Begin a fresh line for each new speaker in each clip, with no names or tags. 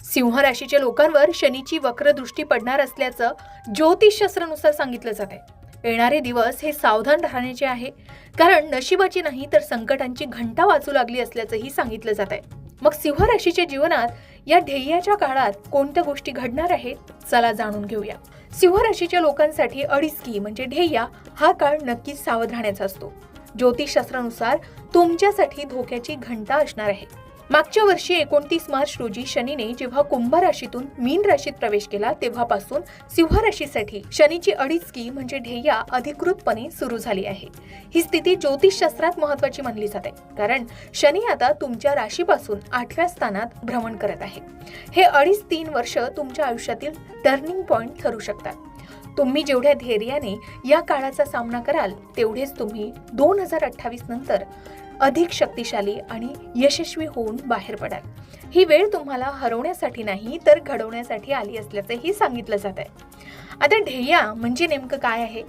सिंह राशीच्या लोकांवर शनीची वक्र दृष्टी पडणार असल्याचं ज्योतिषशास्त्रानुसार सांगितलं जात आहे। येणारे दिवस हे सावधान राहण्याचे आहे, कारण नशिबाची नाही तर संकटांची घंटा वाजू लागली असल्याचंही सांगितलं जात आहे। मग सिंह राशीच्या जीवनात या ध्येयाच्या काळात कोणत्या गोष्टी घडणार आहेत, चला जाणून घेऊया। सिंह राशीच्या लोकांसाठी अडीचकी म्हणजे ध्येया हा काळ नक्कीच सावध राहण्याचा असतो। ज्योतिषशास्त्रानुसार तुमच्यासाठी धोक्याची घंटा असणार आहे। मागच्या वर्षी 29 मार्च रोजी शनीने जेव्हा कुंभ राशीतून मीन राशीत प्रवेश केला तेव्हापासून सिंह राशीसाठी शनीची अडीचकी म्हणजे ध्येया अधिकृतपणे सुरू झाली आहे। ही स्थिती ज्योतिषशास्त्रात महत्त्वाची मानली जाते, कारण शनी आता तुमच्या राशीपासून 8व्या स्थानात भ्रमण करत आहे। हे 2.5-3 वर्ष तुमच्या आयुष्यातील टर्निंग पॉइंट ठरू शकतात। तुम्ही जेवढ्या धैर्याने या काळाचा सामना कराल तेवढेच तुम्ही 2028 नंतर अधिक शक्तिशाली आणि यशस्वी होऊन बाहेर पडाल। ही वेळ तुम्हाला हरवण्यासाठी नाही तर घडवण्यासाठी आली असल्याचंही सांगितलं जात आहे। आता ध्येया म्हणजे नेमकं काय आहे,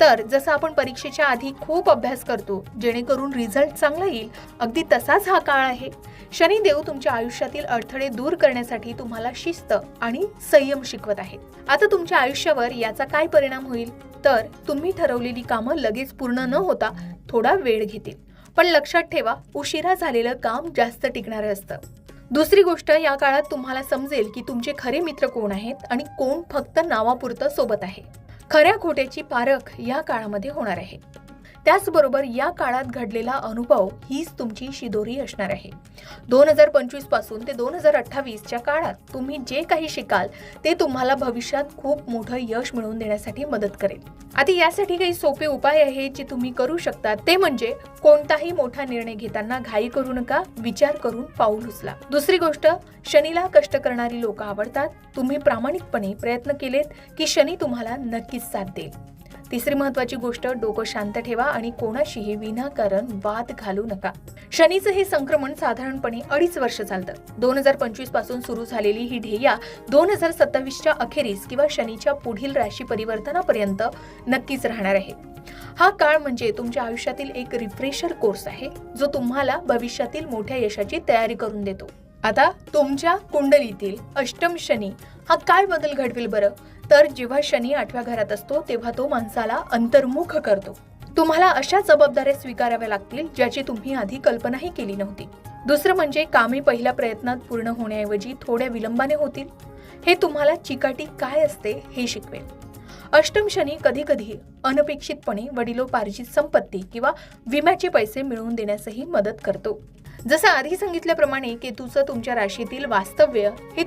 तर जसं आपण परीक्षेच्या आधी खूप अभ्यास करतो जेणेकरून रिझल्ट चांगला येईल, अगदी तसाच हा काळ आहे। शनिदेव तुमच्या आयुष्यातील अडथळे दूर करण्यासाठी तुम्हाला शिस्त आणि संयम शिकवत आहेत। आता तुमच्या आयुष्यावर याचा काय परिणाम होईल, तर तुम्ही ठरवलेली कामं लगेच पूर्ण न होता थोडा वेळ घेतील, पण लक्षात ठेवा, उशिरा झालेलं काम जास्त टिकणारं असतं। दुसरी गोष्ट, या काळात तुम्हाला समजेल की तुमचे खरे मित्र कोण आहेत आणि कोण फक्त नावापुरतं सोबत आहे। खऱ्या खोट्याची पारख या काळामध्ये होणार आहे। त्याचबरोबर या काळात घडलेला अनुभव हीच तुमची शिदोरी असणार आहे। 2025 पासून ते 2028च्या काळात तुम्ही जे काही शिकाल ते तुम्हाला भविष्यात खूप मोठं यश मिळवून देण्यासाठी मदत करेल। आता यासाठी काही सोपे उपाय आहेत जे तुम्ही करू शकता, ते म्हणजे कोणताही मोठा निर्णय घेताना घाई करू नका, विचार करून पाऊल उचला। दुसरी गोष्ट, शनीला कष्ट करणारी लोक आवडतात। तुम्ही प्रामाणिकपणे प्रयत्न केलेत की शनी तुम्हाला नक्कीच साथ देईल। तिसरी महत्त्वाची गोष्ट, डोकं शांत ठेवा आणि कोणाशीही विनाकारण वाद घालू नका। शनीचं हे संक्रमण साधारणपणे 2.5 वर्ष चालतं। 2025 पासून सुरू झालेली ही ध्येया 2027च्या अखेरीस किंवा शनीच्या पुढील राशी परिवर्तनापर्यंत नक्कीच राहणार आहे। हा काळ म्हणजे तुमच्या आयुष्यातील एक रिफ्रेशर कोर्स आहे, जो तुम्हाला भविष्यातील मोठ्या यशाची तयारी करून देतो। आता तुमच्या कुंडलीतील अष्टम शनी हा काय बदल घडवेल बरं, तर जेव्हा शनी 8व्या घरात असतो तेव्हा तो माणसाला अंतर्मुख करतो। तुम्हाला अशा जबाबदाऱ्या स्वीकाराव्या लागतील ज्याची तुम्ही आधी कल्पनाही केली नव्हती। दुसरं म्हणजे कामे पहिल्या प्रयत्नात पूर्ण होण्याऐवजी थोड्या विलंबाने होतील। हे तुम्हाला चिकाटी काय असते हे शिकवेल। अष्टम शनी कधी कधी अनपेक्षितपणे वडिलोपार्जित संपत्ती किंवा विम्याचे पैसे मिळवून देण्यासही मदत करतो। जसं आधी सांगितल्याप्रमाणे केतूचं तुमच्या राशीतील वास्तव्य हे